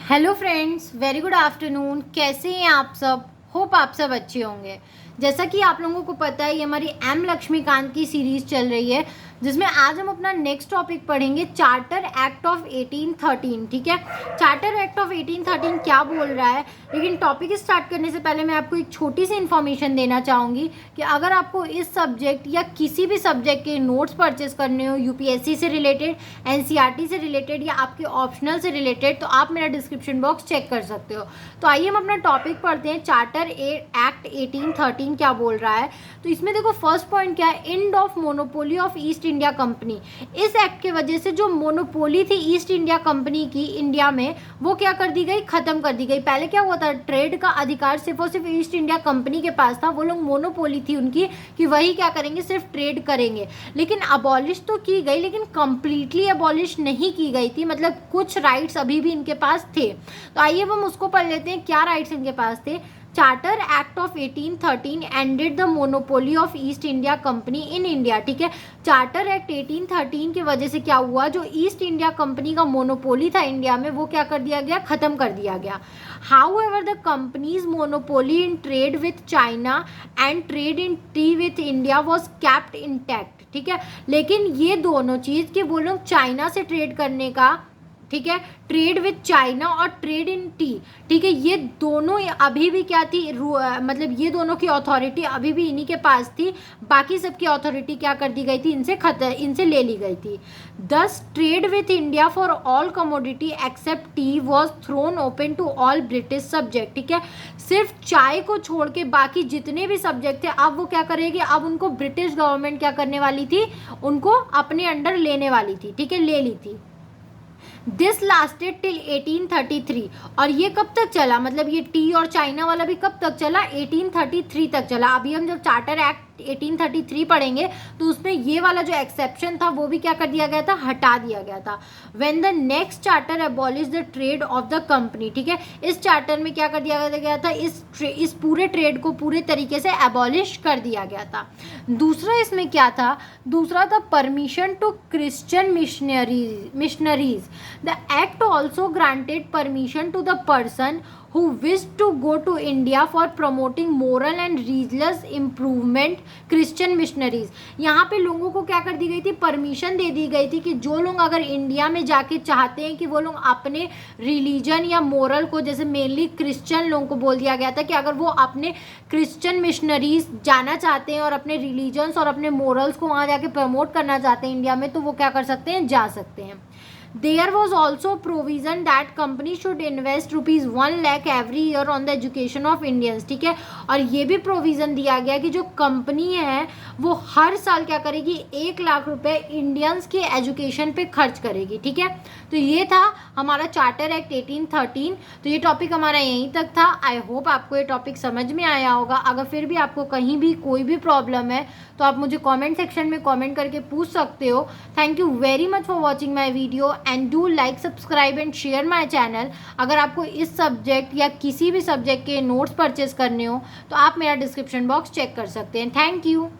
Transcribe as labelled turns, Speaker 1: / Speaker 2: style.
Speaker 1: Hello friends, very good afternoon. कैसे हैं आप सब? होप आप सब अच्छे होंगे। जैसा कि आप लोगों को पता है, ये हमारी एम लक्ष्मीकांत की सीरीज चल रही है, जिसमें आज हम अपना नेक्स्ट टॉपिक पढ़ेंगे, चार्टर एक्ट ऑफ 1813। ठीक है, चार्टर एक्ट ऑफ 1813 क्या बोल रहा है। लेकिन टॉपिक स्टार्ट करने से पहले मैं आपको एक छोटी सी इन्फॉर्मेशन देना चाहूँगी कि अगर आपको इस सब्जेक्ट या किसी भी सब्जेक्ट के नोट्स परचेस करने हो, यूपीएससी से रिलेटेड, एनसीईआरटी से रिलेटेड या आपके ऑप्शनल से रिलेटेड, तो आप मेरा डिस्क्रिप्शन बॉक्स चेक कर सकते हो। तो आइए हम अपना टॉपिक पढ़ते हैं। चार्टर एक्ट 1813 क्या बोल रहा है। तो इसमें देखो, फर्स्ट पॉइंट क्या है, end of monopoly of east India company. इस एक्ट के वजह से जो मोनोपोली थी ईस्ट इंडिया कंपनी की इंडिया में, वो क्या कर दी गई, खत्म कर दी गई। पहले क्या हुआ था, ट्रेड का अधिकार सिर्फ और सिर्फ ईस्ट इंडिया कंपनी के पास था। वो लोग मोनोपोली थी उनकी कि वही क्या करेंगे, सिर्फ ट्रेड करेंगे। लेकिन अबॉलिश तो की गई, लेकिन कंप्लीटली अबॉलिश नहीं की गई थी। मतलब कुछ राइट्स अभी भी इनके पास थे। तो आइए हम उसको पढ़ लेते हैं, क्या राइट्स इनके पास थे। Charter act of 1813 ended the monopoly of east India company in India. ठीक है, चार्टर एक्ट 1813 की वजह से क्या हुआ, जो ईस्ट इंडिया कंपनी का मोनोपोली था इंडिया में, वो क्या कर दिया गया, खत्म कर दिया गया। However the companies monopoly in trade with China and trade in T with India was kept intact. ठीक है, लेकिन ये दोनों चीज़ कि वो लोग चाइना से ट्रेड करने का, ठीक है, ट्रेड विथ चाइना और ट्रेड इन टी, ठीक है, ये दोनों अभी भी क्या थी, मतलब ये दोनों की अथॉरिटी अभी भी इन्हीं के पास थी। बाकी सबकी अथॉरिटी क्या कर दी गई थी, इनसे ले ली गई थी। Thus trade with India for all commodity except tea was thrown open to all British subject. ठीक है, सिर्फ चाय को छोड़ के बाकी जितने भी सब्जेक्ट थे, अब वो क्या करेगी, अब उनको ब्रिटिश गवर्नमेंट क्या करने वाली थी, उनको अपने अंडर लेने वाली थी। ठीक है, ले ली थी। This lasted till 1833। और ये कब तक चला, मतलब ये टी और चाइना वाला भी कब तक चला, 1833 तक चला। अभी हम जब चार्टर एक्ट 1833 पढ़ेंगे तो उसमें ये वाला जो एक्सेप्शन था वो भी क्या कर दिया गया था, हटा दिया गया था। When the next charter abolish the trade off the company. ठीक है, इस चार्टर में क्या कर दिया गया था, इस पूरे ट्रेड को पूरे तरीके से अबॉलिश कर दिया गया था। दूसरा इसमें क्या था, दूसरा था permission to Christian missionaries. The act also granted permission to the person who wished to go to India for promoting moral and religious improvement Christian missionaries। यहाँ पे लोगों को क्या कर दी गई थी, परमिशन दे दी गई थी कि जो लोग अगर इंडिया में जाके चाहते हैं कि वो लोग अपने रिलीजन या मोरल को, जैसे मेनली क्रिश्चियन लोगों को बोल दिया गया था कि अगर वो अपने क्रिश्चियन मिशनरीज जाना चाहते हैं और अपने रिलीजन्स और अपने मोरल्स को वहाँ जाके प्रमोट करना चाहते हैं इंडिया में, तो वो क्या कर सकते हैं, जा सकते हैं। There was also provision that company should invest ₹1 lakh every year on the education of Indians। ठीक है, और ये भी प्रोविज़न दिया गया कि जो कंपनी है वो हर साल क्या करेगी, 1 लाख रुपए इंडियंस के एजुकेशन पे खर्च करेगी। ठीक है, तो ये था हमारा चार्टर एक्ट 1813। तो ये टॉपिक हमारा यहीं तक था। आई होप आपको ये टॉपिक समझ में आया होगा। अगर फिर भी आपको कहीं भी कोई भी प्रॉब्लम है तो आप मुझे कमेंट सेक्शन में कमेंट करके पूछ सकते हो। Thank you very much for watching my video and do like, subscribe and share my channel. अगर आपको इस सब्जेक्ट या किसी भी सब्जेक्ट के नोट्स परचेस करने हो तो आप मेरा डिस्क्रिप्शन बॉक्स चेक कर सकते हैं। Thank you.